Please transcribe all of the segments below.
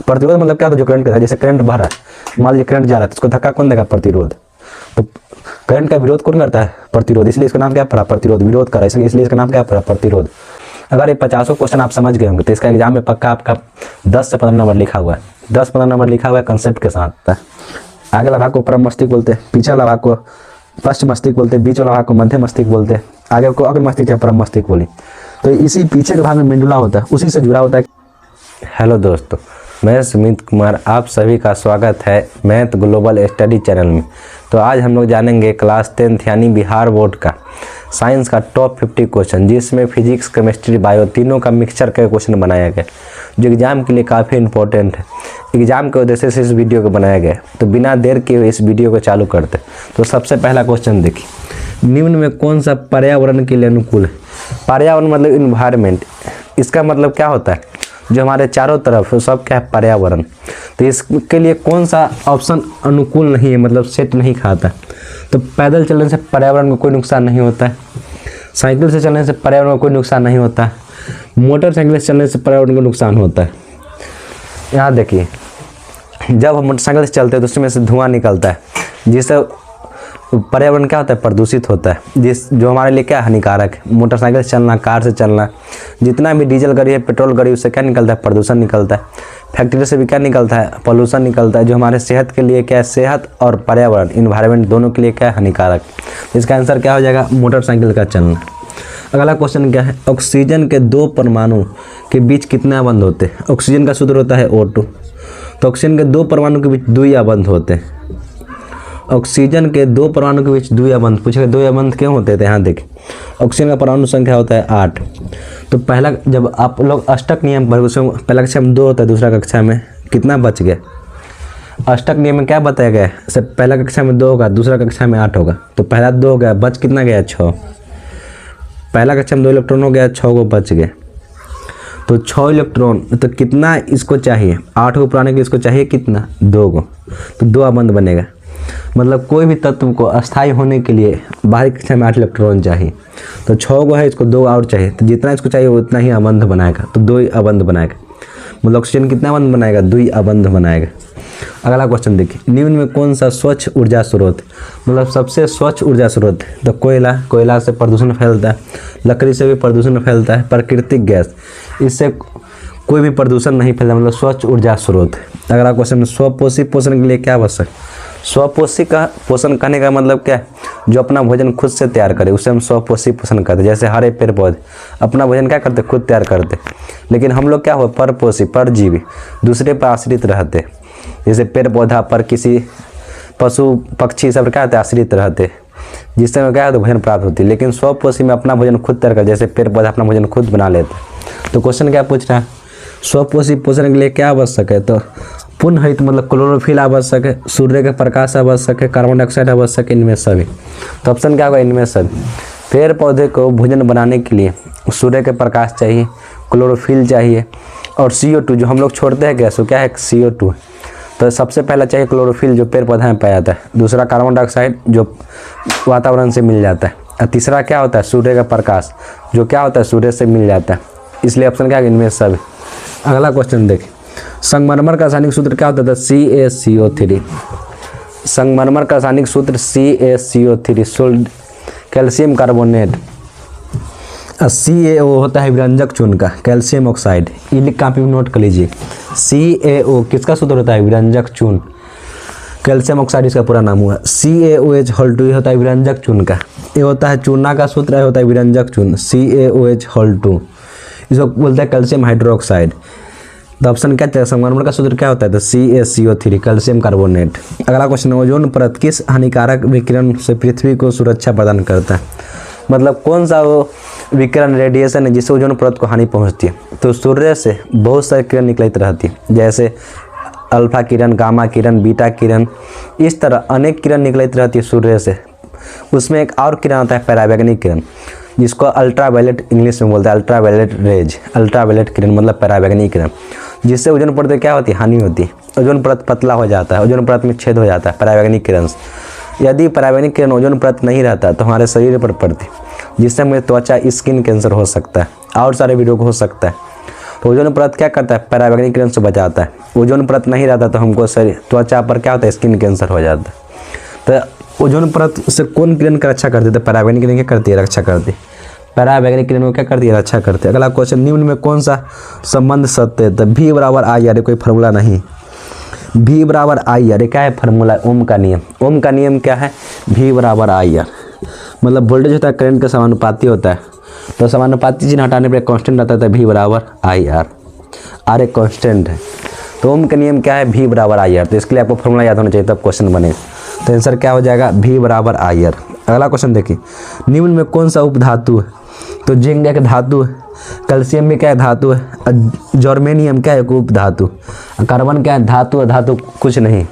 प्रतिरोध मतलब क्या होता है, जो करंट का, जैसे करंट बह रहा है, मान लीजिए करंट जा रहा है तो उसको धक्का कौन देगा, प्रतिरोध। तो करंट का विरोध कौन करता है, प्रतिरोध, इसलिए इसका नाम क्या पड़ा, प्रतिरोध। विरोध कर रहा है इसलिए इसका नाम क्या पड़ा, प्रतिरोध। अगर ये 50 क्वेश्चन आप समझ गए होंगे तो इसका एग्जाम में पक्का आपका 10 से 15 नंबर लिखा हुआ है, 10-15 नंबर लिखा हुआ है कंसेप्ट के साथ। आगे वाला भाग को परम मस्तिष्क बोलते हैं, पीछे वाला भाग को पश्च मस्तिष्क बोलते हैं, बीच वाला भाग को मध्य मस्तिष्क बोलते हैं, आगे को अग्र मस्तिष्क या परम मस्तिष्क बोली। तो इसी पीछे के भाग में मेंडुला होता है, उसी से जुड़ा होता है। हेलो दोस्तों, मैं सुमित कुमार, आप सभी का स्वागत है मैथ ग्लोबल स्टडी चैनल में। तो आज हम लोग जानेंगे क्लास 10th यानी बिहार बोर्ड का साइंस का टॉप 50 क्वेश्चन, जिसमें फिजिक्स, केमिस्ट्री, बायो तीनों का मिक्सचर का क्वेश्चन बनाया गया, जो एग्जाम के लिए काफ़ी इंपॉर्टेंट है। एग्जाम के उद्देश्य से इस वीडियो को बनाया गया। तो बिना देर के इस वीडियो को चालू करते। तो सबसे पहला क्वेश्चन देखिए, निम्न में कौन सा पर्यावरण के लिए अनुकूल है। पर्यावरण मतलब इन्वायरमेंट, इसका मतलब क्या होता है, जो हमारे चारों तरफ है सब क्या है, पर्यावरण। तो इसके लिए कौन सा ऑप्शन अनुकूल नहीं है, मतलब सेट नहीं खाता। तो पैदल चलने से पर्यावरण को कोई नुकसान नहीं होता है, साइकिल से चलने से पर्यावरण को कोई नुकसान नहीं होता है, मोटरसाइकिल से चलने से पर्यावरण को नुकसान होता है। यहाँ देखिए, जब हम मोटरसाइकिल से चलते हैं तो उसमें से धुआं निकलता है, जिससे पर्यावरण क्या होता है, प्रदूषित होता है, जो हमारे लिए क्या हानिकारक है। मोटरसाइकिल से चलना, कार से चलना, जितना भी डीजल गाड़ी है, पेट्रोल गाड़ी, उससे क्या निकलता है, प्रदूषण निकलता है। फैक्ट्री से भी क्या निकलता है, पोल्यूशन निकलता है, जो हमारे सेहत के लिए क्या है, सेहत और पर्यावरण इन्वायरमेंट दोनों के लिए क्या है, हानिकारक। इसका आंसर क्या हो जाएगा, मोटरसाइकिल का चलना। अगला क्वेश्चन क्या है, ऑक्सीजन के 2 परमाणु के बीच कितने आबंध होते हैं। ऑक्सीजन का सूत्र होता है O2। तो ऑक्सीजन के 2 परमाणु के बीच 2 आबंध होते हैं। ऑक्सीजन के 2 परमाणु के बीच 2 आबंध, पूछेगा 2 आबंध क्यों होते थे। यहाँ देखिए, ऑक्सीजन का परमाणु संख्या होता है 8। तो पहला, जब आप लोग अष्टक नियम पर, उसमें पहला कक्षा में 2 होता है, दूसरा कक्षा में कितना बच गया। अष्टक नियम में क्या बताया गया है, सब पहला कक्षा में 2 होगा, दूसरा कक्षा में 8 होगा। तो पहला 2 हो गया, बच कितना गया, 6। पहला कक्षा में 2 इलेक्ट्रॉन हो गया, 6 को बच गए। तो 6 इलेक्ट्रॉन, तो कितना इसको चाहिए, 8 को पुराने के इसको चाहिए कितना, 2 को। तो 2 आबंध बनेगा। मतलब कोई भी तत्व को अस्थायी होने के लिए बाहरी कक्षा में 8 इलेक्ट्रॉन चाहिए। तो 6 को है, इसको 2 और चाहिए, तो जितना इसको चाहिए उतना ही आबंध बनाएगा। तो 2 आबंध बनाएगा। मतलब ऑक्सीजन कितना आबंध बनाएगा, 2 आबंध बनाएगा। अगला क्वेश्चन देखिए, निम्न में कौन सा स्वच्छ ऊर्जा स्रोत, मतलब सबसे स्वच्छ ऊर्जा स्रोत है। तो कोयला से प्रदूषण फैलता है, लकड़ी से भी प्रदूषण फैलता है, प्राकृतिक गैस, इससे कोई भी प्रदूषण नहीं फैलता, मतलब स्वच्छ ऊर्जा स्रोत है। अगला क्वेश्चन, स्वपोषी पोषण के लिए क्या आवश्यक। स्वपोषी का पोषण करने का मतलब क्या है, जो अपना भोजन खुद से तैयार करे, उसे हम स्वपोषी पोषण करते हैं। जैसे हरे पेड़ पौधे अपना भोजन क्या करते, खुद तैयार करते। लेकिन हम लोग क्या हुआ, परपोषी, परजीवी, दूसरे पर आश्रित रहते। जैसे पेड़ पौधा पर किसी पशु पक्षी सब क्या होते, आश्रित रहते, जिससे हमें क्या होता है, भोजन प्राप्त होती है। लेकिन स्वपोषी में अपना भोजन खुद तैयार कर, जैसे पेड़ पौधा अपना भोजन खुद बना लेते। तो क्वेश्चन क्या पूछ रहा है, स्वपोषी पोषण के लिए क्या आवश्यक है। तो पूर्ण हरित मतलब क्लोरोफिल आवश्यक है, सूर्य के प्रकाश आवश्यक है, कार्बन डाइऑक्साइड आवश्यक है, इनमें सभी। तो ऑप्शन क्या होगा, इनमें सभी। पेड़ पौधे को भोजन बनाने के लिए सूर्य के प्रकाश चाहिए, क्लोरोफिल चाहिए, और CO2 जो हम लोग छोड़ते हैं गैस, वो क्या है, CO2। तो सबसे पहला चाहिए क्लोरोफिल, जो पेड़ पौधा में पाया जाता है। दूसरा कार्बन डाइऑक्साइड, जो वातावरण से मिल जाता है। और तीसरा क्या होता है, सूर्य का प्रकाश, जो क्या होता है, सूर्य से मिल जाता है। इसलिए ऑप्शन क्या है, इनमें सभी। अगला क्वेश्चन देखिए, संगमरमर का रासायनिक सूत्र क्या होता था, CaCO3। संगमरमर का रासायनिक सूत्र CaCO3, कैल्शियम कार्बोनेट। CaO होता है विरंजक चून का, कैल्शियम ऑक्साइड। ये कॉपी में नोट कर लीजिए, CaO किसका सूत्र होता है, विरंजक चून, कैल्शियम ऑक्साइड इसका पूरा नाम हुआ। CaOH2 होता है विरंजक चून का, ये होता है चूना का सूत्र, है होता है विरंजक चून, CaOH2। इसको बोलते हैं कैल्शियम हाइड्रोक्साइड। तो ऑप्शन क्या चाहिए, संगमरमर का सूत्र क्या होता है, तो CaCO3, कैल्शियम कार्बोनेट। अगला क्वेश्चन, ओजोन परत किस हानिकारक विकिरण से पृथ्वी को सुरक्षा प्रदान करता है। मतलब कौन सा वो विकिरण, रेडिएशन है, जिससे ओजोन परत को हानि पहुंचती है। तो सूर्य से बहुत सारी किरण निकलती रहती है, जैसे अल्फा किरण, गामा किरण, बीटा किरण, इस तरह अनेक किरण निकलती रहती है सूर्य से। उसमें एक और किरण आता है, परावैंगनिक किरण, जिसको अल्ट्रावायलेट इंग्लिश में बोलते हैं, अल्ट्रावायलेट रेज। अल्ट्रावायलेट किरण मतलब परावैंगनिक किरण, जिससे ओजोन परत में क्या होती है, हानि होती है। ओजोन परत पतला हो जाता है, ओजोन परत में छेद हो जाता है परावैंगनिक किरण से। यदि परावैंगनिक किरण ओजोन परत नहीं रहता तो हमारे शरीर पर पड़ती, जिससे हमें त्वचा, स्किन कैंसर हो सकता है, और सारे भी रोग हो सकता है। तो ओजोन परत क्या करता है, पराबैंगनी किरण से बचाता है। ओजोन परत नहीं रहता तो हमको शरीर त्वचा पर क्या होता है, स्किन कैंसर हो जाता है। तो ओजोन परत से कौन किरण की रक्षा करती है, तो पराबैंगनी किरण क्या करती है, रक्षा करती है। पराबैंगनी किरण को क्या करती है, रक्षा करती है। अगला क्वेश्चन, निम्न में कौन सा संबंध सत्य है, तो V बराबर आई आर, कोई फार्मूला नहीं। V बराबर आई आर क्या है, फार्मूला ओम का नियम। ओम का नियम क्या है, V बराबर आई आर, मतलब वोल्टेज होता है करंट का समानुपाती होता है। तो समानुपाती चिन्ह हटाने पर कांस्टेंट आता है, V बराबर आई आर। आर एक कांस्टेंट है। तो ओम का नियम क्या है, V बराबर आई आर। तो इसके लिए आपको फॉर्मूला याद होना चाहिए तब क्वेश्चन बनेगा। तो आंसर क्या हो जाएगा, V बराबर आई आर। अगला क्वेश्चन देखिए, निम्न में कौन सा उपधातु है, तो जिंक एक धातु है, कैल्शियम भी क्या है, धातु है, जर्मेनियम क्या है, उपधातु, कार्बन क्या है, धातु है, धातु कुछ नहीं।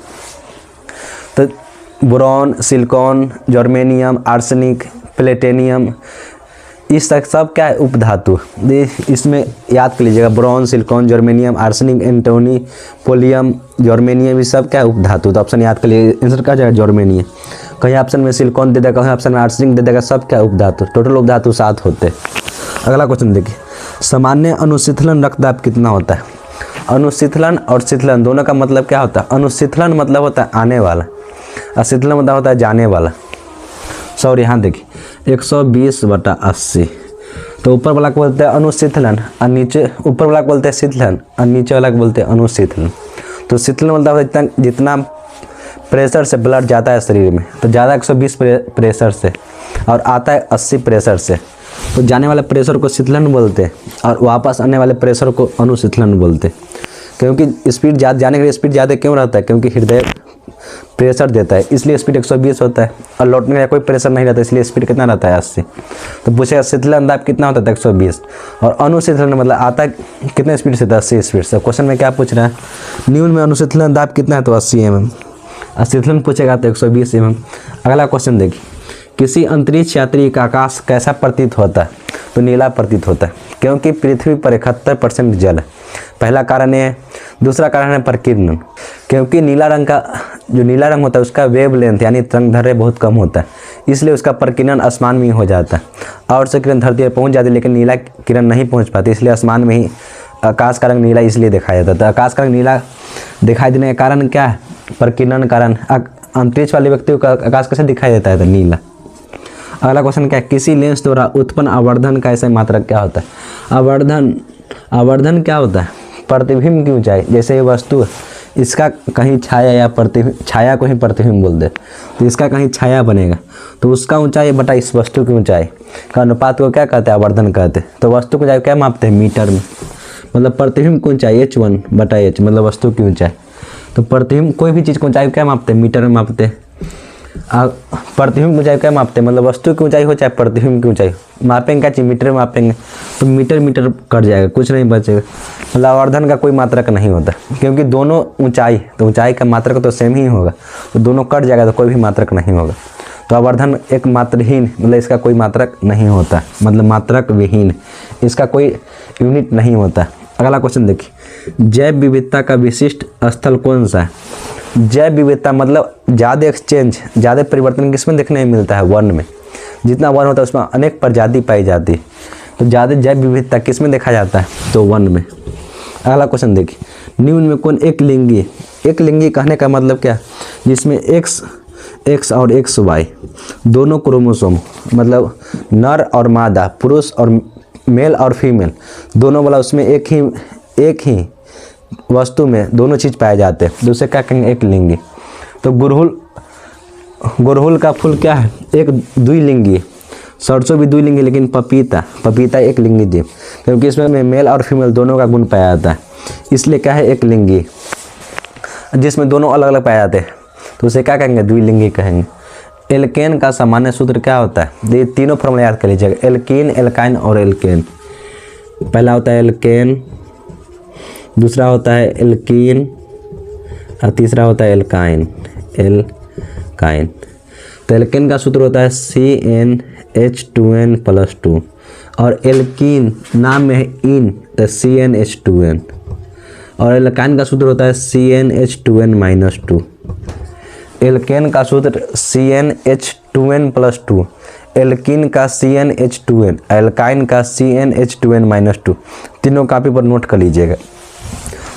तो boron, silicon, germanium, arsenic, platinum, इस तक सब क्या है, उपधातु। इसमें याद कर लीजिएगा, boron, silicon, germanium, arsenic, antimony, polonium, germanium, ये सब क्या है, उपधातु। तो ऑप्शन याद कर लीजिए, आंसर क्या जाएगा, जर्मेनियम। कहीं ऑप्शन में सिलिकॉन दे देगा, कहीं ऑप्शन में आर्सेनिक दे देगा, सब क्या उपधातु। टोटल उपधातु 7 होते। अगला क्वेश्चन देखिए, सामान्य अनुशीतलन रक्तदाब कितना होता है। अनुशीतलन और शीतलन दोनों का मतलब क्या होता है। अनुशीतलन मतलब होता है आने वाला, और शीतलन मतलब होता है जाने वाला। सॉरी, यहाँ देखिए 120/80। तो ऊपर वाला को बोलते हैं अनुशीतलन और नीचे, ऊपर वाला को बोलते हैं शीतलन और नीचे वाला को बोलते हैं अनुशीतलन। तो शीतलन मतलब है जितना प्रेशर से ब्लड जाता है शरीर में, तो ज़्यादा 120 प्रेशर से और आता है 80 प्रेशर से। तो जाने वाले प्रेशर को शीतलन बोलते हैं और वापस आने वाले प्रेशर को अनुशीतलन बोलते हैं। क्योंकि स्पीड जाने के लिए स्पीड ज़्यादा क्यों रहता है, क्योंकि हृदय प्रेशर देता है, इसलिए स्पीड 120 होता है। और लौटने का कोई प्रेशर नहीं रहता, इसलिए स्पीड कितना रहता है, 80। तो पूछेगा शीतलन दाब कितना होता है, 120। और अनुशीतलन मतलब आता है कितने स्पीड से, 80 स्पीड से। क्वेश्चन में क्या पूछ रहा है, न्यून में अनुशीतलन दाब कितना है, तो 80 mm। और शीतलन पूछेगा तो 120 mm। अगला क्वेश्चन देखिए, किसी अंतरिक्ष यात्री का आकाश कैसा प्रतीत होता है, तो नीला प्रतीत होता है। क्योंकि पृथ्वी पर 71% जल है, पहला कारण ये है। दूसरा कारण है प्रकीर्णन, क्योंकि नीला रंग का जो नीला रंग होता है उसका वेव लेंथ यानी तरंगदैर्घ्य बहुत कम होता है, इसलिए उसका प्रकीर्णन आसमान में ही हो जाता है। और से किरण धरती पर पहुंच जाती है, लेकिन नीला किरण नहीं पहुंच पाती, इसलिए आसमान में ही आकाश का रंग नीला इसलिए दिखाया जाता है। आकाश का रंग नीला दिखाई देने का कारण क्या है, प्रकीर्णन कारण। अंतरिक्ष वाले व्यक्ति को आकाश कैसे दिखाई देता है, तो नीला। अगला क्वेश्चन क्या है, किसी लेंस द्वारा उत्पन्न आवर्धन का ऐसा मात्रक क्या होता है। आवर्धन क्या होता है, प्रतिबिंब की ऊंचाई। जैसे ये वस्तु इसका कहीं छाया या प्रतिबिंब, छाया को ही प्रतिबिंब बोल दे, तो इसका कहीं छाया बनेगा तो उसका ऊंचाई बटा इस वस्तु की ऊंचाई का अनुपात को क्या कहते हैं, आवर्धन कहते हैं। तो वस्तु की ऊंचाई क्या मापते हैं, मीटर में। मतलब प्रतिबिंब की ऊंचाई h1/h, मतलब वस्तु की ऊंचाई। तो प्रतिबिंब कोई भी चीज़ की ऊंचाई क्या मापते हैं, मीटर में मापते हैं। प्रतिबिंब की ऊंचाई क्या मापते हैं, मतलब वस्तु की ऊंचाई हो चाहे प्रतिबिंब की ऊंचाई, मापेंगे क्या चीज़, मीटर में मापेंगे। तो मीटर कट जाएगा, कुछ नहीं बचेगा। मतलब आवर्धन का कोई मात्रक नहीं होता, क्योंकि दोनों ऊंचाई, तो ऊंचाई का मात्रक तो सेम ही होगा, तो दोनों कट जाएगा तो कोई भी मात्रक नहीं होगा। तो आवर्धन एक मात्रहीन, मतलब इसका कोई मात्रक नहीं होता, मतलब मात्रक विहीन, इसका कोई यूनिट नहीं होता। अगला क्वेश्चन देखिए, जैव विविधता का विशिष्ट स्थल कौन सा है। जैव विविधता मतलब ज़्यादा एक्सचेंज, ज़्यादा परिवर्तन किसमें देखने में मिलता है, वन में। जितना वन होता है उसमें अनेक प्रजाति पाई जाती है, तो ज़्यादा जैव विविधता किसमें देखा जाता है, तो वन में। अगला क्वेश्चन देखिए, निम्न में कौन एक लिंगी कहने का मतलब क्या, जिसमें एक्स और XY दोनों क्रोमोसोम, मतलब नर और मादा, पुरुष और मेल और फीमेल दोनों वाला, उसमें एक ही वस्तु में दोनों चीज़ पाए जाते हैं, तो उसे क्या कहेंगे, एक लिंगी। तो गुड़हल का फूल क्या है, एक द्विलिंगी। सरसों भी द्विलिंगी, लेकिन पपीता एक लिंगी जीव, क्योंकि इसमें मेल और फीमेल दोनों का गुण पाया जाता है, इसलिए क्या है, एक लिंगी। जिसमें दोनों अलग अलग पाए जाते हैं तो उसे क्या कहेंगे, द्विलिंगी कहेंगे। एल्केन का सामान्य सूत्र क्या होता है, ये तीनों फॉर्मूला याद कर लीजिएगा, एल्कीन, एल्काइन और एल्केन। पहला होता है एल्केन, दूसरा होता है एल्कीन और तीसरा होता है एल्काइन। तो एल्केन का सूत्र होता है CnH2n+2 और एल्कीन नाम में है इन, तो CnH2n। और एल्काइन का सूत्र होता है CnH2n-2। एल्केन का सूत्र CnH2n+2, एल्किन का CnH2n, एल्काइन का CnH2n-2, तीनों कॉपी पर नोट कर लीजिएगा।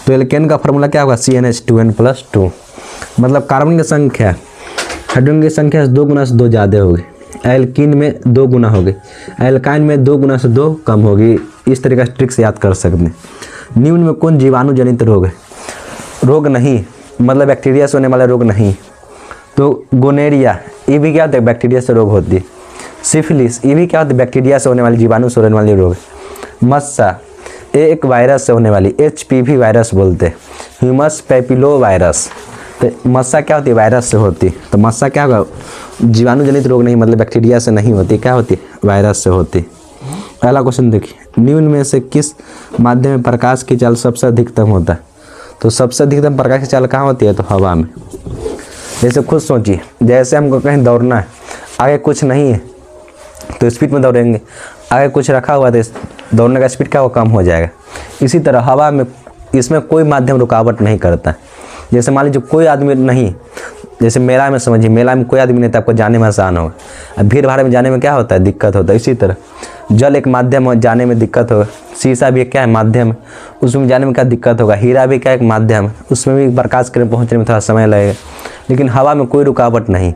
तो एल्केन का फॉर्मूला क्या होगा CnH2n+2, मतलब कार्बन की संख्या हाइड्रोजन की संख्या से 2 गुना से 2 ज़्यादा होगी, एल्किन में 2 गुना होगी, एल्काइन में 2 गुना से 2 कम होगी। इस तरीके का ट्रिक से याद कर सकते हैं। निम्न में कौन जीवाणु जनित रोग है? रोग नहीं, मतलब बैक्टीरिया से होने वाला रोग नहीं। तो गोनेरिया, ये भी क्या होता है? बैक्टीरिया से रोग होती है। सिफिलिस, ये भी क्या होता है? बैक्टीरिया से होने वाली, जीवाणु से होने वाली रोग है। मस्सा, ये एक वायरस से होने वाली, HPV वायरस बोलते हैं, ह्यूमस पैपिलो वायरस। तो मस्सा क्या होती है? वायरस से होती है। तो मस्सा क्या होगा? जीवाणु जनित रोग नहीं, मतलब बैक्टीरिया से नहीं होती, क्या होती है? वायरस से होती। पहला क्वेश्चन देखिए, निम्न में से किस माध्यम में प्रकाश की चाल सबसे अधिकतम होता है? तो सबसे अधिकतम प्रकाश की चाल कहाँ होती है? तो हवा में। जैसे खुद सोचिए, जैसे हमको कहीं दौड़ना है, आगे कुछ नहीं है तो स्पीड में दौड़ेंगे, आगे कुछ रखा हुआ है तो दौड़ने का स्पीड क्या वो कम हो जाएगा। इसी तरह हवा में, इसमें कोई माध्यम रुकावट नहीं करता। जैसे मान लीजिए कोई आदमी नहीं, जैसे मेला में समझिए, मेला में कोई आदमी नहीं था, आपको जाने में आसान होगा। अब भीड़ भाड़ में जाने में क्या होता है? दिक्कत होता है। इसी तरह जल एक माध्यम हो, जाने में दिक्कत होगा। शीशा भी क्या है? माध्यम, उसमें जाने में क्या दिक्कत होगा। हीरा भी क्या एक माध्यम है, उसमें भी प्रकाश किरण पहुँचने में थोड़ा समय लगेगा। लेकिन हवा में कोई रुकावट नहीं,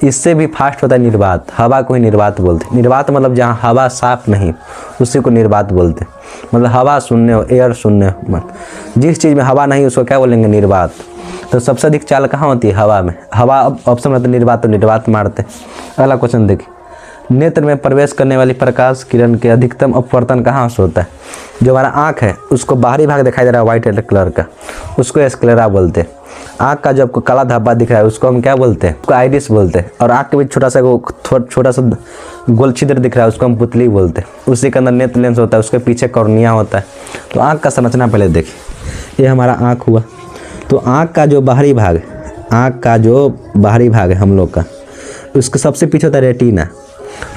इससे भी फास्ट होता है निर्वात। हवा को ही निर्वात बोलते हैं। निर्वात मतलब जहाँ हवा साफ नहीं, उसी को निर्वात बोलते हैं। मतलब हवा शून्य हो, एयर शून्य हो, जिस चीज़ में हवा नहीं उसको क्या बोलेंगे? निर्वात। तो सबसे अधिक चाल कहाँ होती है? हवा में। हवा ऑप्शन रहता है निर्वात, तो निर्वात मारते हैं। अगला क्वेश्चन देखिए, नेत्र में प्रवेश करने वाली प्रकाश किरण के अधिकतम अपवर्तन कहाँ से होता है? जो हमारा आँख है उसको बाहरी भाग दिखाई दे रहा है व्हाइट कलर का, उसको स्क्लेरा बोलते हैं। आँख का जो आपको काला धब्बा दिख रहा है उसको हम क्या बोलते हैं? उसको आइरिस बोलते हैं। और आँख के बीच छोटा सा गोल छिद्र दिख रहा है उसको हम पुतली बोलते हैं। उसी के अंदर नेत्र लेंस होता है, उसके पीछे कॉर्निया होता है। तो आँख का संरचना पहले देखिए, ये हमारा आँख हुआ। तो आँख का जो बाहरी भाग है हम लोग का, उसके सबसे पीछे होता है रेटिना।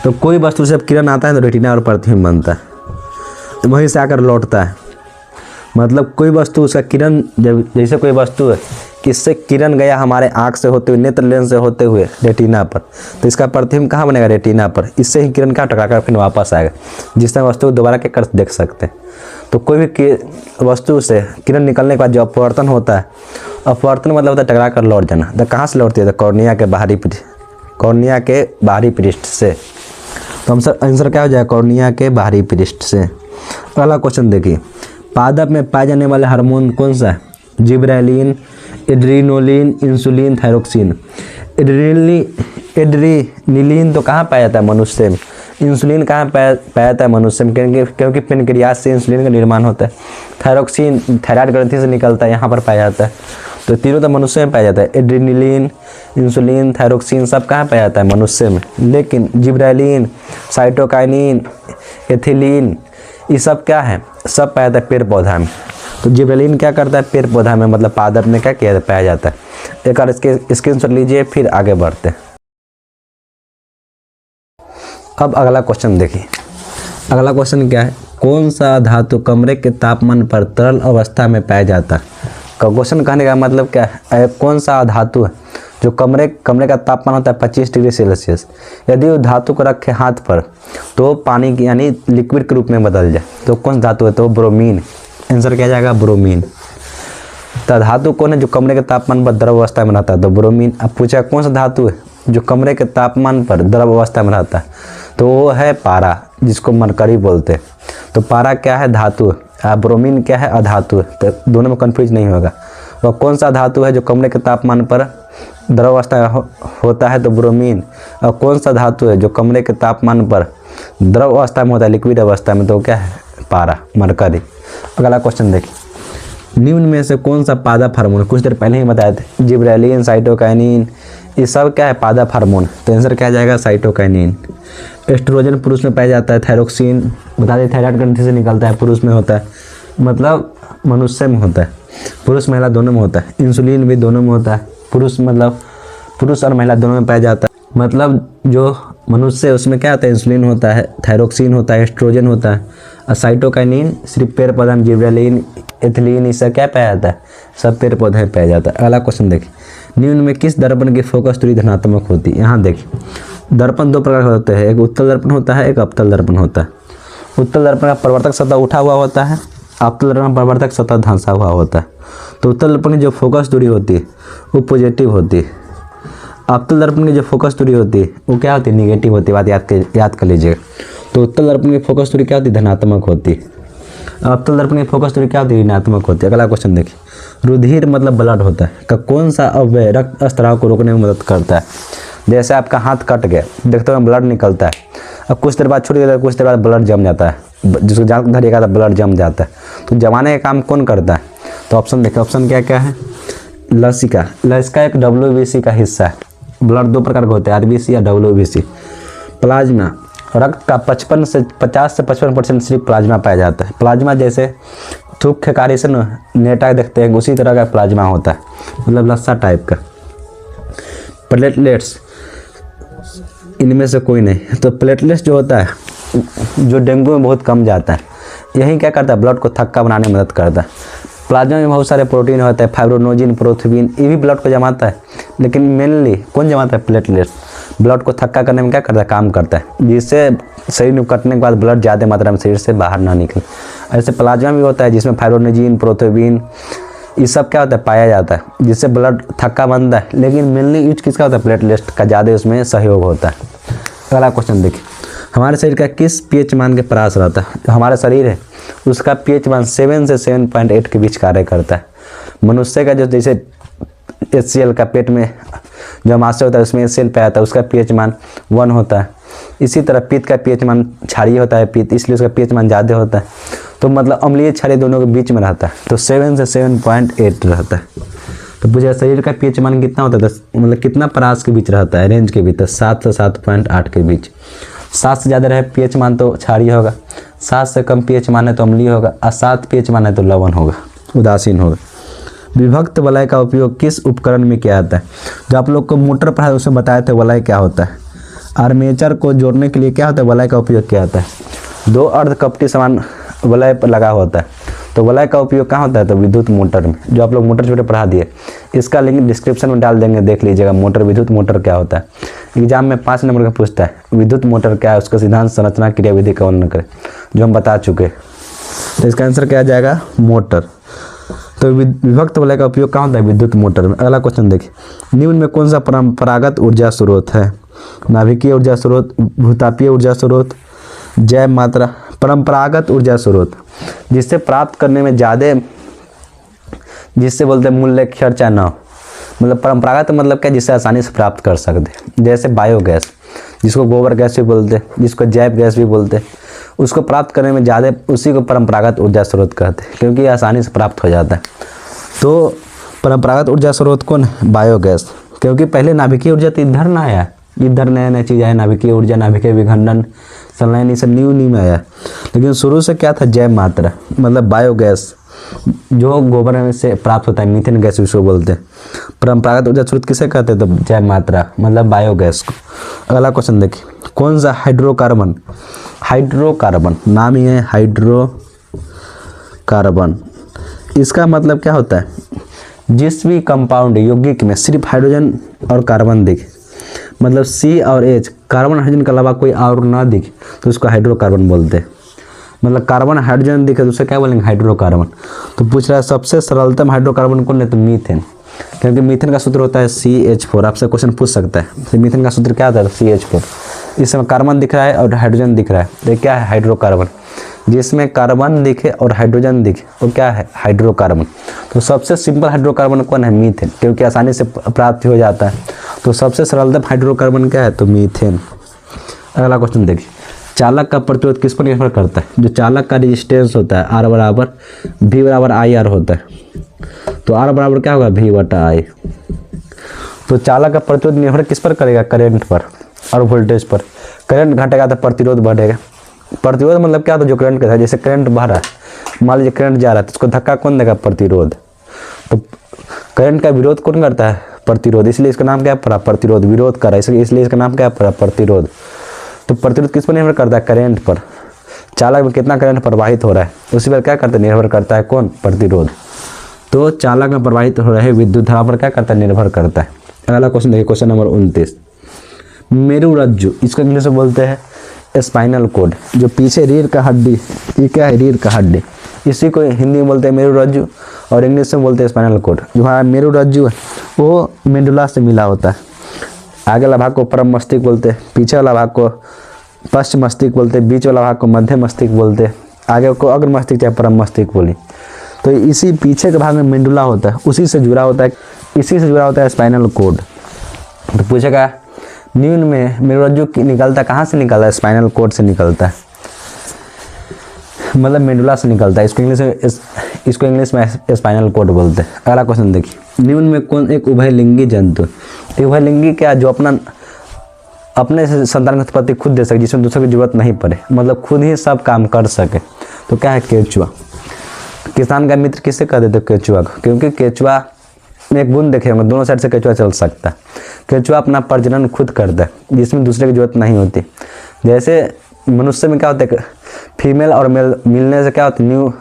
तो कोई वस्तु से जब किरण आता है तो रेटिना और प्रतिबिंब बनता है, तो वहीं से आकर लौटता है। मतलब कोई वस्तु, उसका किरण, जब जैसे कोई वस्तु है, किससे किरण गया? हमारे आँख से होते हुए, नेत्र लेंस से होते हुए रेटिना पर, तो इसका प्रतिबिंब कहाँ बनेगा? रेटिना पर। इससे ही किरण का टकरा कर फिर वापस आएगा, जिससे वस्तु को दोबारा क्या कर देख सकते हैं। तो कोई भी वस्तु से किरण निकलने के बाद जो अपवर्तन होता है, अपवर्तन मतलब होता है टकरा कर लौट जाना। तो कहाँ से लौटती है? तो कॉर्निया के बाहरी पृष्ठ से। तो आंसर क्या हो जाएगा? कॉर्निया के बाहरी पृष्ठ से। अगला क्वेश्चन देखिए, पादप में पाए जाने वाले हार्मोन कौन सा है? Gibberellin, adrenaline, insulin, thyroxine. Adrenaline तो कहाँ पाया जाता है? मनुष्य में। इंसुलिन कहाँ पाया जाता है? मनुष्य में, क्योंकि पेनक्रियास से इंसुलिन का निर्माण होता है। थायरोक्सिन थायराइड ग्रंथि से निकलता है, यहाँ पर पाया जाता है। तो तीनों तो मनुष्य में पाया जाता है। एड्रीनिलीन, इंसुलिन, थायरोक्सिन सब कहाँ पाया जाता है? मनुष्य में। लेकिन जिब्रेलिन, साइटोकाइनिन, एथिलीन, ये सब क्या है? सब पाया जाता है पेड़ पौधा में। तो जिब्रेलिन क्या करता है? पेड़ पौधा में, मतलब पादप में क्या किया पाया जाता है। एक बार इसके स्क्रीनशॉट लीजिए, फिर आगे बढ़ते हैं। अब अगला क्वेश्चन देखिए, अगला क्वेश्चन क्या है? कौन सा धातु कमरे के तापमान पर तरल अवस्था में पाया जाता है? क्वेश्चन कहने का मतलब क्या है? कौन सा धातु है जो कमरे का तापमान होता है 25 डिग्री सेल्सियस, यदि वो धातु को रखे हाथ पर तो पानी की यानी लिक्विड के रूप में बदल जाए, तो कौन सा धातु है? तो ब्रोमीन। आंसर क्या जाएगा? ब्रोमीन। तो धातु कौन है जो कमरे के तापमान पर द्रव अवस्था में रहता है? तो ब्रोमीन। अब पूछा कौन सा धातु है जो कमरे के तापमान पर द्रव अवस्था में रहता है? तो वो है पारा, जिसको मरकरी बोलते हैं। तो पारा क्या है? धातु। ब्रोमीन क्या है? अधातु। तो दोनों में कंफ्यूज नहीं होगा। वह कौन सा धातु है जो कमरे के तापमान पर द्रव अवस्था होता है? तो ब्रोमीन। और कौन सा धातु है जो कमरे के तापमान पर द्रव अवस्था में होता है, लिक्विड अवस्था में? तो क्या है? पारा, मरकरी। अगला क्वेश्चन देखिए, निम्न में से कौन सा पादप हार्मोन? कुछ देर पहले ही बताए थे, जिब्रेलिन, साइटोकाइनिन, ये सब क्या है? पादप हार्मोन। तो आंसर क्या जाएगा? साइटोकाइनिन। एस्ट्रोजन पुरुष में पाया जाता है। थायरोक्सिन बता दें थायराइड ग्रंथि से निकलता है, पुरुष में होता है, मतलब मनुष्य में होता है। पुरुष महिला दोनों में होता है। इंसुलिन भी दोनों में होता है। पुरुष मतलब पुरुष और महिला दोनों में पाया जाता है। मतलब जो मनुष्य है उसमें क्या होता है? इंसुलिन होता है, थायरोक्सिन होता है, एस्ट्रोजन होता है। और साइटोकाइनिन सिर्फ पेड़ पौधा में, जिब्रेलिन, एथिलीन, इससे क्या पाया जाता है? सब पेड़ पौधे में पाया जाता है। अगला क्वेश्चन देखिए, निम्न में किस दर्पण की फोकस दूरी धनात्मक होती है? यहाँ देखिए, दर्पण दो प्रकार के होते हैं, एक उत्तल दर्पण होता है, एक अवतल दर्पण होता है। उत्तल दर्पण का परावर्तक सतह उठा हुआ होता है, अवतल दर्पण का परावर्तक सतह धंसा हुआ होता है। तो उत्तल दर्पण की जो फोकस दूरी होती है वो पॉजिटिव होती है, अवतल दर्पण की जो फोकस दूरी होती है वो क्या होती है, निगेटिव होती है। बात याद कर लीजिएगा। तो उत्तल दर्पण की फोकस दूरी क्या होती है, धनात्मक होती है। अवतल दर्पण की फोकस दूरी क्या होती है, ऋणात्मक होती है। अगला क्वेश्चन देखिए, रुधिर मतलब ब्लड होता है का कौन सा अवयव रक्त स्राव को रोकने में मदद करता है। जैसे आपका हाथ कट गया, देखते हो ब्लड निकलता है, अब कुछ देर बाद छूट गया, कुछ देर बाद ब्लड जम जाता है, जिसको जान धरिएगा तो ब्लड जम जाता है। तो जमाने का काम कौन करता है, तो ऑप्शन देखिए, ऑप्शन क्या क्या है, लसिका, लसिका एक WBC का हिस्सा है। ब्लड दो प्रकार के होते हैं, RBC या WBC। प्लाज्मा, रक्त का 50 से 55% सिर्फ प्लाज्मा पाया जाता है। प्लाज्मा जैसे थूक खेकारी से नेटा देखते हैं, उसी तरह का प्लाज्मा होता है, मतलब लस्सा टाइप का। प्लेटलेट्स, इनमें से कोई नहीं। तो प्लेटलेट्स जो होता है, जो डेंगू में बहुत कम जाता है, यही क्या करता है, ब्लड को थक्का बनाने में मदद करता है। प्लाज्मा में बहुत सारे प्रोटीन होते हैं, फाइब्रोनोजिन, प्रोथीबिन, ये भी ब्लड को जमाता है, लेकिन मेनली कौन जमाता है, प्लेटलेट्स। ब्लड को थक्का करने में क्या करता है, काम करता है, जिससे शरीर में कटने के बाद ब्लड ज़्यादा मात्रा में शरीर से बाहर ना निकले। ऐसे प्लाज्मा भी होता है जिसमें फाइब्रोनोजिन, प्रोथीबिन, ये सब क्या होता है, पाया जाता है, जिससे ब्लड थक्का बनता है। लेकिन मेनली यूज किसका होता है, प्लेटलेट्स का ज़्यादा उसमें सहयोग होता है। अगला क्वेश्चन देखिए, हमारे शरीर का किस pH मान के पास रहता है। हमारा शरीर है उसका pH मान 7 से 7.8 के बीच कार्य करता है। मनुष्य का जो जैसे HCl का पेट में जो अमाशय होता है उसमें HCl पाया जाता है, उसका pH मान 1 होता है। इसी तरह पित्त का pH मान, क्षारीय होता है पित्त, इसलिए उसका pH मान ज़्यादा होता है। तो मतलब अम्लीय क्षारीय दोनों के बीच में रहता है, तो 7 से 7.8 रहता है। तो पूछा शरीर का pH मान कितना होता है, मतलब कितना परास के बीच रहता है, रेंज के बीच, तो 7 से 7.8 के बीच। 7 से ज़्यादा रहे pH मान तो क्षारीय होगा, 7 से कम pH मान है तो अम्लीय होगा, और 7 pH मान है तो लवण होगा, उदासीन होगा। विभक्त वलय का उपयोग किस उपकरण में किया जाता है। जो आप लोग को मोटर पढ़ा उसमें बताए थे वलय क्या होता है। आर्मेचर को जोड़ने के लिए क्या होता है, वलय का उपयोग किया जाता है। 2 अर्धकपटी समान वलय पर लगा होता है, तो वलय का उपयोग कहाँ होता है, तो विद्युत मोटर में। जो आप लोग मोटर छोटे पढ़ा दिए, इसका लिंक डिस्क्रिप्शन में डाल देंगे, देख लीजिएगा। मोटर, विद्युत मोटर क्या होता है, एग्जाम में 5 नंबर का पूछता है, विद्युत मोटर क्या है, उसका सिद्धांत, संरचना, क्रियाविधि का वर्णन करें, जो हम बता चुके। तो इसका आंसर क्या आ जाएगा, मोटर। तो विभक्त वलय का उपयोग कहाँ होता है, विद्युत मोटर में। अगला क्वेश्चन देखिए, निम्न में कौन सा परंपरागत ऊर्जा स्रोत है। नाभिकीय ऊर्जा स्रोत, भूतापीय ऊर्जा स्रोत, जैव मात्रा। परंपरागत ऊर्जा स्रोत जिससे प्राप्त करने में ज़्यादा, जिससे बोलते हैं मूल्य खर्चा ना हो। मतलब परंपरागत मतलब क्या, जिससे आसानी से प्राप्त कर सकते। जैसे बायोगैस, जिसको गोबर गैस भी बोलते, जिसको जैव गैस भी बोलते, उसको प्राप्त करने में ज़्यादा, उसी को परंपरागत ऊर्जा स्रोत कहते हैं, क्योंकि आसानी से प्राप्त हो जाता है। तो परंपरागत ऊर्जा स्रोत कौन है, बायोगैस। क्योंकि पहले नाभिकीय ऊर्जा तो इधर ना आया, इधर नया नया चीज़ आया, नाभिकीय ऊर्जा, नाभिकीय विखंडन, संलयन, ये सब न्यू में आया। लेकिन शुरू से क्या था, जैव मात्रा, मतलब बायोगैस, जो गोबर में से प्राप्त होता है, मीथेन गैस उसको बोलते हैं। परंपरागत ऊर्जा स्रोत किसे कहते हैं, तो जैव मात्रा, मतलब बायोगैस को। अगला क्वेश्चन देखिए, कौन सा हाइड्रोकार्बन, हाइड्रोकार्बन नाम ही है हाइड्रोकार्बन, इसका मतलब क्या होता है, जिस भी कंपाउंड यौगिक में सिर्फ हाइड्रोजन और कार्बन दिखे, मतलब C और H, कार्बन हाइड्रोजन के अलावा कोई और ना दिखे, तो उसको हाइड्रोकार्बन बोलते हैं। मतलब कार्बन हाइड्रोजन दिखे तो उसे क्या बोलेंगे, हाइड्रोकार्बन। तो पूछ रहा है सबसे सरलतम हाइड्रोकार्बन कौन है, तो मीथेन। क्योंकि मीथेन का सूत्र होता है CH4, आपसे क्वेश्चन पूछ सकता है, तो मीथेन का सूत्र क्या होता है, CH4। इसमें कार्बन दिख रहा है और हाइड्रोजन दिख रहा है, तो क्या है, हाइड्रोकार्बन। जिसमें कार्बन दिखे और हाइड्रोजन दिखे वो क्या है, हाइड्रोकार्बन। तो सबसे सिंपल हाइड्रोकार्बन कौन है, मीथेन, क्योंकि आसानी से प्राप्त हो जाता है। तो सबसे सरलतम हाइड्रोकार्बन क्या है, तो मीथेन। अगला क्वेश्चन देखिए, चालक का प्रतिरोध किस पर निर्भर करता है। जो चालक का रेजिस्टेंस होता है R बराबर V बराबर IR होता है। तो R बराबर क्या होगा, V बटा I। तो चालक का प्रतिरोध निर्भर किस पर करेगा, करंट पर और वोल्टेज पर। करंट घटेगा तो प्रतिरोध बढ़ेगा। प्रतिरोध मतलब क्या होता है, जो करंट का है, जैसे करंट बह रहा है, मान लीजिए करंट जा रहा है, तो उसको धक्का कौन देगा, प्रतिरोध। तो करंट का विरोध कौन करता है, प्रतिरोध, इसलिए इसका नाम क्या है, प्रतिरोध। विरोध कर रहा है इसलिए इसका नाम क्या है, प्रतिरोध। तो प्रतिरोध किस पर निर्भर करता है, करंट पर। चालक में कितना करंट प्रवाहित हो रहा है उसी पर क्या करता है, निर्भर करता है कौन, प्रतिरोध। तो चालक में प्रवाहित हो रहे विद्युत धारा पर क्या करता है, निर्भर करता है। अगला क्वेश्चन देखिए, क्वेश्चन नंबर 29, मेरुरज्जु, इसको इंग्लिश में बोलते हैं स्पाइनल कोड। जो पीछे रीढ़ का हड्डी, ये क्या है, रीढ़ का हड्डी, इसी को हिंदी में बोलते हैं मेरुरज्जु और इंग्लिश में बोलते हैं स्पाइनल कोड। जो हमारा मेरुरज्जु है वो मेडुला से मिला होता है। आगे वाला भाग को परम मस्तिष्क बोलते हैं, पीछे वाला भाग को पश्च मस्तिष्क बोलते हैं, बीच वाला भाग को मध्य मस्तिष्क बोलते हैं, आगे को अग्र मस्तिष्क चाहे परम मस्तिष्क बोली। तो इसी पीछे के भाग में मेडुला होता है, उसी से जुड़ा होता है, इसी से जुड़ा होता है स्पाइनल कोड। तो पूछेगा न्यून में मेरुरज्जु निकलता कहाँ से निकलता है, स्पाइनल कोड से निकलता है, मतलब मेडुला से निकलता है। इसको इंग्लिश में स्पाइनल कोड बोलते हैं। अगला क्वेश्चन देखिए, न्यून में कौन एक उभयलिंगी जंतु, उभयलिंगी क्या, जो अपने से संतान की उत्पत्ति खुद दे सके, जिसमें दूसरे की जरूरत नहीं पड़े, मतलब खुद ही सब काम कर सके। तो क्या है, केंचुआ। किसान का मित्र किससे कह देते, केंचुआ को, क्योंकि केंचुआ में एक गुण देखे होंगे, दोनों साइड से केंचुआ चल सकता है। केंचुआ अपना प्रजनन खुद करता है, जिसमें दूसरे की जरूरत नहीं होती। जैसे मनुष्य में क्या होता है, फीमेल और मेल मिलने से क्या होता है, न्यू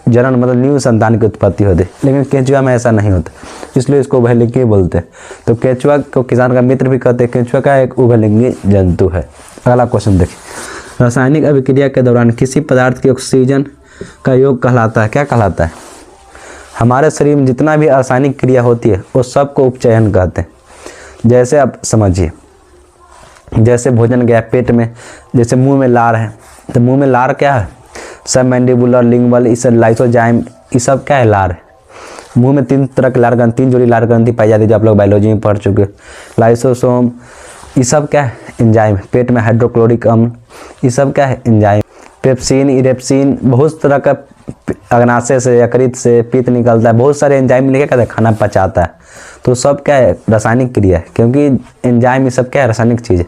जनन, मतलब न्यू संतान की उत्पत्ति होती है, लेकिन केंचुआ में ऐसा नहीं होता, इसलिए इसको उभयलिंगी बोलते हैं। तो केंचुआ को किसान का मित्र भी कहते हैं। केंचुआ का एक उभयलिंगी जंतु है। अगला क्वेश्चन देखिए, रासायनिक अभिक्रिया के दौरान किसी पदार्थ के ऑक्सीजन का योग कहलाता है, क्या कहलाता है। हमारे शरीर में जितना भी रासायनिक क्रिया होती है वो सबको उपचयन कहते हैं। जैसे आप समझिए, जैसे भोजन गया पेट में, जैसे मुंह में लार है, तो मुंह में लार क्या है, सब मैंडिबुलर, लिंगुअल, इस लाइसोजाइम, ये सब क्या है, लार है। मुंह में 3 तरह की लार ग्रंथि, 3 जोड़ी लार ग्रंथि पाई जाती है, जो आप लोग बायोलॉजी में पढ़ चुके। लाइसोसोम, ये सब क्या है, एंजाइम। पेट में हाइड्रोक्लोरिक अम्ल, ये सब क्या है, एंजाइम। पेप्सिन, इरेप्सिन, बहुत तरह का अग्नाशय से, यकृत से पित्त निकलता है, बहुत सारे एंजाइम मिलकर क्या है, खाना पचाता है। तो सब क्या है, रासायनिक क्रिया है, क्योंकि एंजाइम ये सब क्या है, रासायनिक चीज़ है।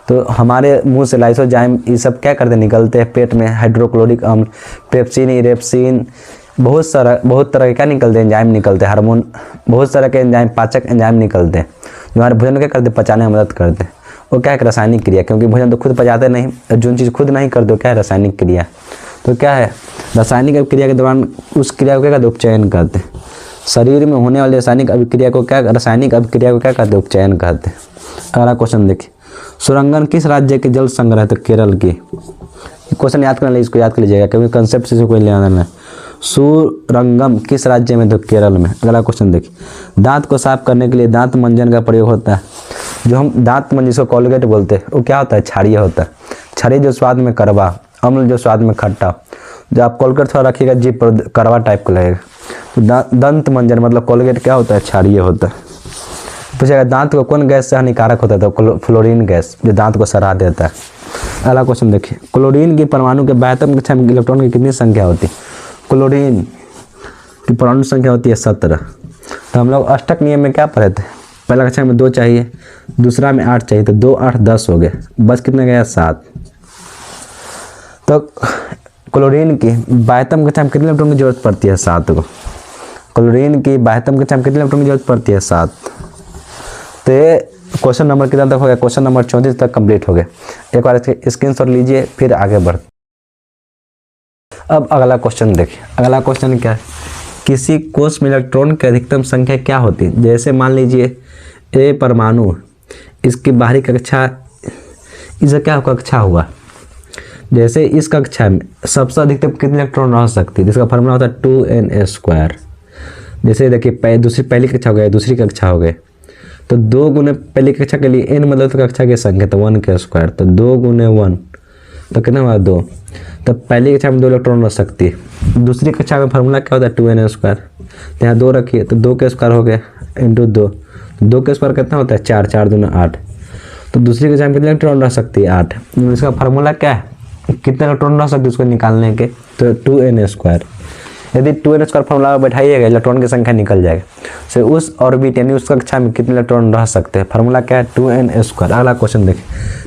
तो हमारे मुंह से लाइसोजाइम ये सब क्या करते निकलते हैं, पेट में हाइड्रोक्लोरिक अम्ल, पेप्सिन, इरेप्सिन, बहुत तरह के क्या निकलते हैं, एंजाइम निकलते हैं, हार्मोन, बहुत तरह के एंजाइम, पाचक एंजाइम निकलते हैं, जो हमारे भोजन को क्या करते हैं, पचाने में मदद करते हैं। वो क्या है, रासायनिक क्रिया, क्योंकि भोजन तो खुद पचाते नहीं, जो चीज़ खुद नहीं करते क्या है, रासायनिक क्रिया। तो क्या है, रासायनिक अभिक्रिया के दौरान उस क्रिया को क्या कहते हैं, उपचयन कहते हैं। शरीर में होने वाली रासायनिक अभिक्रिया को क्या कहते हैं, उपचयन कहते हैं। अगला क्वेश्चन देखिए, सुरंगन किस राज्य के जल संग्रह है, तो केरल की। क्वेश्चन याद करना, इसको याद कर लीजिएगा, क्योंकि कंसेप्ट से कोई लेना देना है। सुरंगम किस राज्य में, तो केरल में। अगला क्वेश्चन देखिए, दांत को साफ करने के लिए दांत मंजन का प्रयोग होता है। जो हम दांत मंजन, जिसको कोलगेट बोलते हैं, वो क्या होता है, क्षारीय होता है। क्षारीय जो स्वाद में कड़वा, अम्ल जो स्वाद में खट्टा। जब आप कोलगेट थोड़ा रखिएगा जीभ पर कड़वा टाइप का लगेगा। तो दंत मंजन मतलब कोलगेट क्या होता है, क्षारीय होता है। पूछेगा दांत को कौन गैस से हानिकारक होता है, तो फ्लोरीन गैस, जो दांत को सड़ा देता है। अगला क्वेश्चन देखिए, क्लोरीन की परमाणु के बाह्यतम कक्षा में इलेक्ट्रॉन की कितनी संख्या होती है। क्लोरीन की परमाणु संख्या होती है 17। तो हम लोग अष्टक नियम में क्या पढ़े थे, पहला कक्षा में 2 चाहिए, दूसरा में 8 चाहिए, तो 2 8 10 हो गए, बस कितने गया, 7। तो क्लोरीन की बाह्यतम कक्षा में कितने इलेक्ट्रॉन की जरूरत पड़ती है, 7 को। क्लोरीन की बाह्यतम कक्षा में कितने इलेक्ट्रॉन की जरूरत पड़ती है, 7। तो ये क्वेश्चन नंबर कितना तक हो गया, क्वेश्चन नंबर 34 तक कंप्लीट हो गया। एक बार इसके स्क्रीनशॉट लीजिए, फिर आगे बढ़। अब अगला क्वेश्चन देखिए, अगला क्वेश्चन क्या है, किसी कोष में इलेक्ट्रॉन की अधिकतम संख्या क्या होती है। जैसे मान लीजिए ए परमाणु, इसकी बाहरी कक्षा, इसका क्या कक्षा हुआ, जैसे इस कक्षा में सबसे अधिकतम कितने इलेक्ट्रॉन रह सकती है, जिसका फॉर्मूला होता है 2n²। जैसे देखिए दूसरी पहली कक्षा हो गई, दूसरी कक्षा हो गई, तो 2 गुने पहली कक्षा के लिए n मतलब तो कक्षा की संख्या, तो 1 तो 2 गुने 1 तो कितना हुआ, 2। तो पहली कक्षा में 2 इलेक्ट्रॉन रह सकती है। दूसरी कक्षा में फॉर्मूला क्या होता है, 2n²। तो यहाँ 2 रखिए, तो 2 के स्क्वायर हो गया इंटू 2, 2 के स्क्वायर कितना होता है, 4, 4 दूना 8। तो दूसरी कक्षा में कितने इलेक्ट्रॉन रह सकती है, 8। इसका फार्मूला क्या है, कितने इलेक्ट्रॉन रह सकते हैं उसको निकालने के, तो 2n²। यदि 2n² फॉर्मूला बैठाइएगा, इलेक्ट्रॉन की संख्या निकल जाएगा। तो उस ऑर्बिट यानी उस कक्षा में कितने इलेक्ट्रॉन रह सकते हैं, फार्मूला क्या है, 2n²। अगला क्वेश्चन देखिए,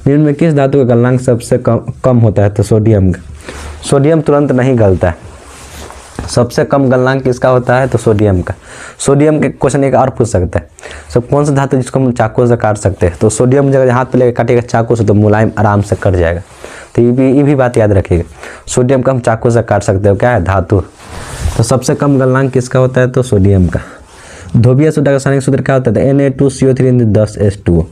निम्न में किस धातु का गलनांक सबसे कम होता है, तो सोडियम का। सोडियम तुरंत नहीं गलता है, सबसे कम गलनांक किसका होता है, तो सोडियम का। सोडियम के क्वेश्चन एक और पूछ सकता है, सब कौन सा धातु जिसको हम चाकू से काट सकते हैं, तो सोडियम जगह हाथ पे लेकर काटिएगा चाकू से तो मुलायम आराम से कट जाएगा। तो ये भी बात याद रखिएगा, सोडियम का हम चाकू से काट सकते हो, क्या है, धातु। तो सबसे कम गलनांक किसका होता है, तो सोडियम का। ध्रुवीय सूत्र का रासायनिक सूत्र क्या होता है, Na2CO3 10H2O।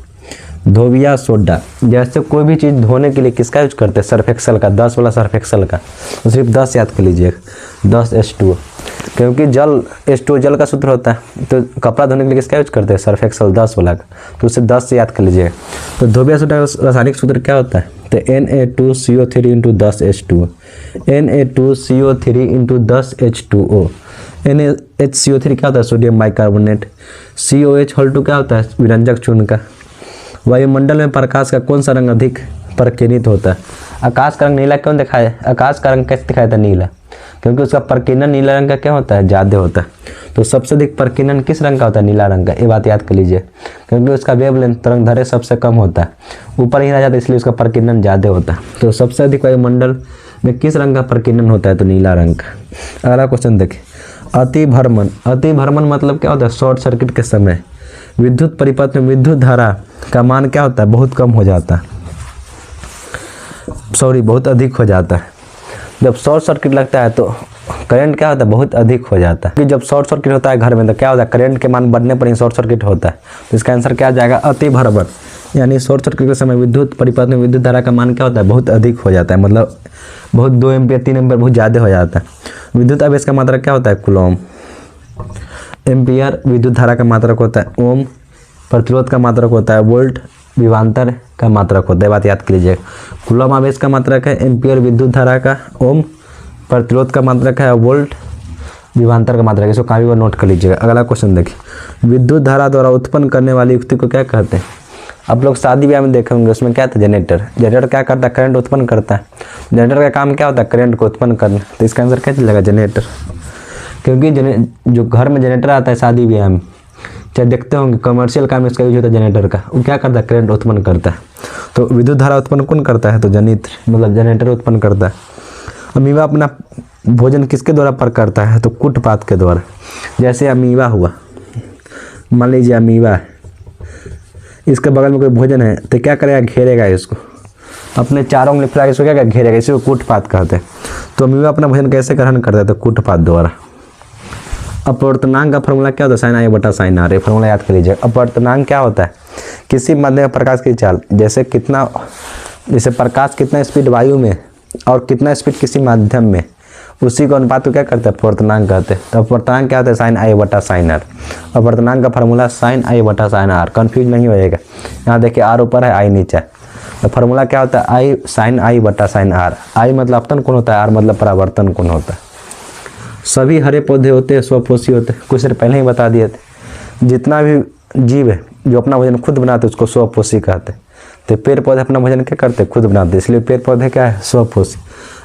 धोबिया सोडा, जैसे कोई भी चीज़ धोने के लिए किसका यूज करते हैं, सर्फ एक्सल का, 10 वाला सर्फ एक्सल का। तो सिर्फ 10 याद कर लीजिए, 10 H2O, क्योंकि जल H2O जल का सूत्र होता है। तो कपड़ा धोने के लिए किसका यूज करते हैं, सर्फ एक्सल 10 वाला का, तो उससे 10 से याद कर लीजिएगा। तो धोबिया सोडा का रासायनिक सूत्र क्या होता है, तो Na2CO3 into 10 H2O, Na2CO3 into 10 H2O। NaHCO3 क्या होता है, सोडियम बाइकार्बोनेट। COH होल 2 क्या होता है, विरंजक चूर्ण का। वायुमंडल में प्रकाश का कौन सा रंग अधिक प्रकीर्णित होता है, आकाश का रंग नीला क्यों दिखाया, आकाश का रंग कैसे दिखाया था, नीला, क्योंकि उसका प्रकीर्णन नीला रंग का क्या होता है, ज़्यादा होता है। तो सबसे अधिक प्रकीर्णन किस रंग का होता है, नीला रंग का, ये बात याद कर लीजिए, क्योंकि उसका वेवलेंथ तरंग दैर्घ्य सबसे कम होता है, ऊपर ही रह जाता है, इसलिए उसका प्रकीर्णन ज़्यादा होता है। तो सबसे अधिक वायुमंडल में किस रंग का प्रकीर्णन होता है, तो नीला रंग का। अगला क्वेश्चन देखिए, अतिभ्रमण, अतिभ्रमण मतलब क्या होता है, शॉर्ट सर्किट के समय विद्युत परिपथ में विद्युत धारा का मान क्या होता है, बहुत कम हो जाता है, बहुत अधिक हो जाता है। जब शॉर्ट सर्किट लगता है तो करंट क्या होता है, बहुत अधिक हो जाता है। जब शॉर्ट सर्किट होता है घर में तो क्या होता है, करंट के मान बढ़ने पर ही शॉर्ट सर्किट होता है। तो इसका आंसर क्या आ जाएगा, अतिभ्रमण, यानी शॉर्ट सर्किट के समय विद्युत परिपथ में विद्युत धारा का मान क्या होता है, बहुत अधिक हो जाता है, मतलब बहुत 2 एम्पियर 3 एम्पियर बहुत ज़्यादा हो जाता है। विद्युत आवेश का मात्रक क्या होता है, कूलम। एम्पियर विद्युत धारा का मात्रक होता है, ओम प्रतिरोध का मात्रक होता है, वोल्ट विभवांतर का मात्रक होता है, बात याद कर लीजिए। कूलम आवेश का मात्रक है, एम्पियर विद्युत धारा का, ओम प्रतिरोध का मात्रक है, वोल्ट विभवांतर का मात्रक है। इसको काफी बार नोट कर लीजिएगा। अगला क्वेश्चन देखिए, विद्युत धारा द्वारा उत्पन्न करने वाली युक्ति को क्या कहते हैं। आप लोग शादी ब्याह में देखे होंगे, उसमें क्या था, जनरेटर। जनरेटर क्या करता है, करंट उत्पन्न करता है। जनरेटर का काम क्या होता है, करंट को उत्पन्न करना। तो इसका आंसर क्या चलेगा, जनरेटर, क्योंकि जो घर में जनरेटर आता है शादी ब्याह में, चाहे देखते होंगे कमर्शियल काम इसका यूज होता है जनरेटर का, वो क्या करता है, करंट उत्पन्न करता है। तो विद्युत धारा उत्पन्न कौन करता है, तो जनित्र मतलब जनरेटर उत्पन्न करता है। अमीबा अपना भोजन किसके द्वारा पर करता है, तो कूटपात के द्वारा। जैसे अमीबा हुआ, मान लीजिए अमीबा है, इसके बगल में कोई भोजन है तो क्या करेगा, घेरेगा इसको, अपने चारों उंगली फैला के इसको क्या घेरेगा, इसी को कूटपात कहते हैं। तो अमीबा अपना भोजन कैसे ग्रहण करता है, तो कूटपात द्वारा। अपवर्तनांक का फॉर्मूला क्या होता है, sin I बटा sin R, ये फॉर्मूला याद कर लीजिए। अपवर्तनांक क्या होता है, किसी माध्यम में प्रकाश की चाल, जैसे प्रकाश कितना स्पीड वायु में और कितना स्पीड किसी माध्यम में, उसी को अनुपात को क्या करते हैं, अपवर्तनांक कहते हैं। तो अपवर्तनांक क्या होता है, sin I बटा sin R। अपवर्तनांक का फॉर्मूला sin I बटा sin R, कन्फ्यूज नहीं होएगा। यहाँ देखिए R ऊपर है, I नीचे है, तो फॉर्मूला क्या होता है, I sin I बटा sin R। I मतलब अपतन कोण होता है, R मतलब परावर्तन कोण होता है। सभी हरे पौधे होते हैं स्वपोषी होते हैं, कुछ देर पहले ही बता दिए थे। जितना भी जीव है जो अपना भोजन खुद बनाते हैं उसको स्वपोषी कहते हैं। तो पेड़ पौधे अपना भोजन क्या करते हैं, खुद बनाते हैं, इसलिए पेड़ पौधे क्या है, स्वपोषी।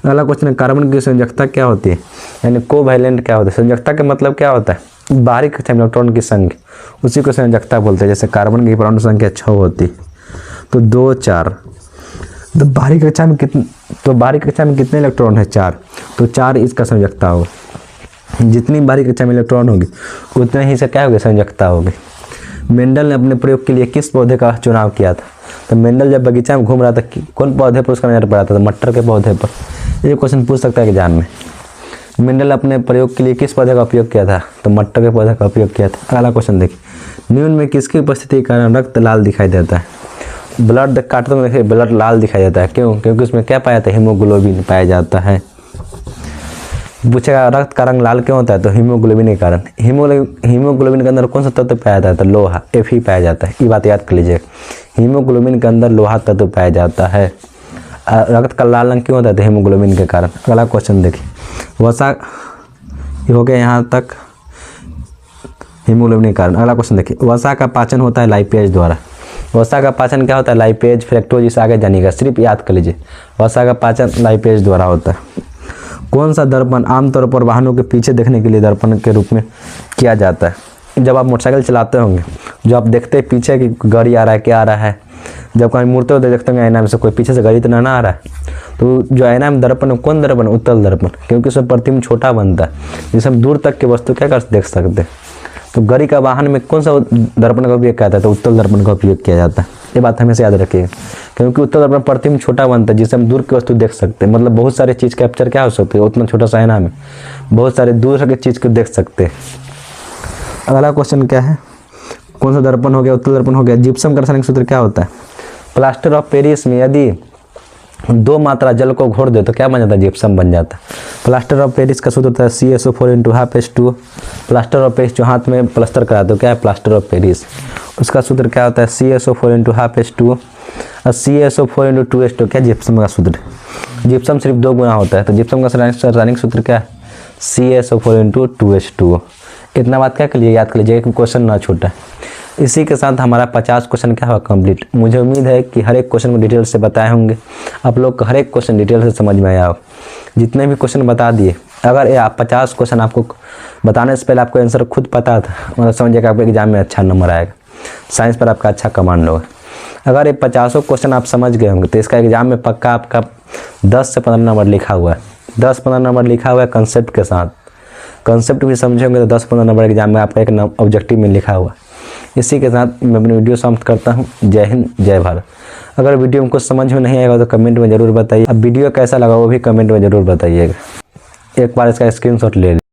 अगला क्वेश्चन है, कार्बन की संयोजकता क्या होती है, यानी कोवैलेंट क्या होता है। संयोजकता का मतलब क्या होता है, बाहरी कक्षा में इलेक्ट्रॉन की संख्या, उसी को संयोजकता बोलते हैं। जैसे कार्बन की परमाणु संख्या 6 होती, तो 2 4, तो बाहरी कक्षा में कितने इलेक्ट्रॉन है, 4, तो 4 इसका संयोजकता होगा। जितनी बारीक कक्षा में इलेक्ट्रॉन होगी उतने ही से क्या होगी, संयोजकता होगी। मेंडल ने अपने प्रयोग के लिए किस पौधे का चुनाव किया था, तो मेंडल जब बगीचा में घूम रहा था कौन पौधे पर उसका नजर पड़ा था, तो मटर के पौधे पर। ये क्वेश्चन पूछ सकता है एग्जाम में, मेंडल अपने प्रयोग के लिए किस पौधे का उपयोग किया था, तो मटर के पौधे का उपयोग किया था। अगला क्वेश्चन देखिए, न्यून में किसकी उपस्थिति के कारण रक्त लाल दिखाई देता है। ब्लड काटते में देखिए ब्लड लाल दिखाई देता है, क्यों, क्योंकि उसमें क्या पाया जाता है, हीमोग्लोबिन पाया जाता है। पूछेगा रक्त का रंग लाल क्यों होता है, तो हीमोग्लोबिन के कारण। हीमोग्लोबिन के अंदर कौन सा तत्व पाया जाता है, तो लोहा, Fe पाया जाता है। ये बात याद कर लीजिए, हीमोग्लोबिन के अंदर लोहा तत्व पाया जाता है। रक्त का लाल रंग क्यों होता है, तो हीमोग्लोबिन के कारण। अगला क्वेश्चन देखिए, वसा हो गया यहाँ तक हीमोग्लोबिन के कारण। अगला क्वेश्चन देखिए, वसा का पाचन होता है लाइपेज द्वारा। वसा का पाचन क्या होता है, लाइपेज, फ्रैक्टोज, इसे आगे जानिएगा, सिर्फ याद कर लीजिए, वसा का पाचन लाइपेज द्वारा होता है। कौन सा दर्पण आमतौर पर वाहनों के पीछे देखने के लिए दर्पण के रूप में किया जाता है। जब आप मोटरसाइकिल चलाते होंगे, जो आप देखते हैं पीछे की गाड़ी आ रहा है, क्या आ रहा है, जब कहीं मुड़ते होते देखते होंगे आईना में से कोई पीछे से गाड़ी तो ना आ रहा है, तो जो आईना में दर्पण है, कौन दर्पण, उत्तल दर्पण, क्योंकि उसमें प्रतिबिंब छोटा बनता है, जिससे हम दूर तक की वस्तु क्या कर देख सकते हैं। तो गाड़ी का वाहन में कौन सा दर्पण का उपयोग किया जाता है, तो उत्तल दर्पण का उपयोग किया जाता है। ये बात हमेशा याद रखिएगा, क्योंकि उत्तल दर्पण प्रतिबिंब छोटा बनता है, जिससे हम दूर की वस्तु देख सकते हैं। मतलब बहुत सारे चीज़ कैप्चर क्या हो सकते हैं, उतना छोटा सा आईना में बहुत सारे दूर की चीज़ को देख सकते हैं। अगला क्वेश्चन क्या है, कौन सा दर्पण हो गया, उत्तल दर्पण हो गया। जिप्सम का रासायनिक सूत्र क्या होता है, प्लास्टर ऑफ पेरिस में यदि 2 मात्रा जल को घोर दे तो क्या बन जाता है? जिप्सम बन जाता है। प्लास्टर ऑफ पेरिस का सूत्र होता है CaSO4 × 1/2H2। Plaster of Paris जो हाथ में प्लास्टर करा दो क्या है? Plaster of Paris. उसका सूत्र क्या होता है? CaSO4 × 1/2H2 और CaSO4 × 2H2 क्या? जिप्सम का सूत्र। जिप्सम सिर्फ 2 गुना होता है, तो जिप्सम का रासायनिक सूत्र क्या है? CaSO4 × 2H2। इतना बात क्या कर लिए याद कर लीजिएगा कि क्वेश्चन ना छूटा। इसी के साथ हमारा 50 क्वेश्चन क्या हुआ? कंप्लीट। मुझे उम्मीद है कि हर एक क्वेश्चन में डिटेल से बताए होंगे, आप लोग को हर एक क्वेश्चन डिटेल से समझ में आया हो। जितने भी क्वेश्चन बता दिए, अगर ये आप 50 क्वेश्चन आपको बताने से पहले आपको आंसर खुद पता था, मतलब समझिएगा आपके एग्जाम में अच्छा नंबर आएगा, साइंस पर आपका अच्छा कमांड होगा। अगर ये 50 क्वेश्चन आप समझ गए होंगे तो इसका एग्जाम में पक्का आपका 10 से 15 नंबर लिखा हुआ है। 10-15 नंबर लिखा हुआ है कंसेप्ट के साथ। कंसेप्ट भी समझे होंगे तो 10-15 नंबर एग्जाम में आपका एक ऑब्जेक्टिव में लिखा हुआ है। इसी के साथ मैं अपनी वीडियो समाप्त करता हूँ। जय हिंद, जय भारत। अगर वीडियो में कुछ समझ में नहीं आएगा तो कमेंट में ज़रूर बताइए। अब वीडियो कैसा लगा वो भी कमेंट में ज़रूर बताइएगा। एक बार इसका स्क्रीनशॉट ले लीजिए।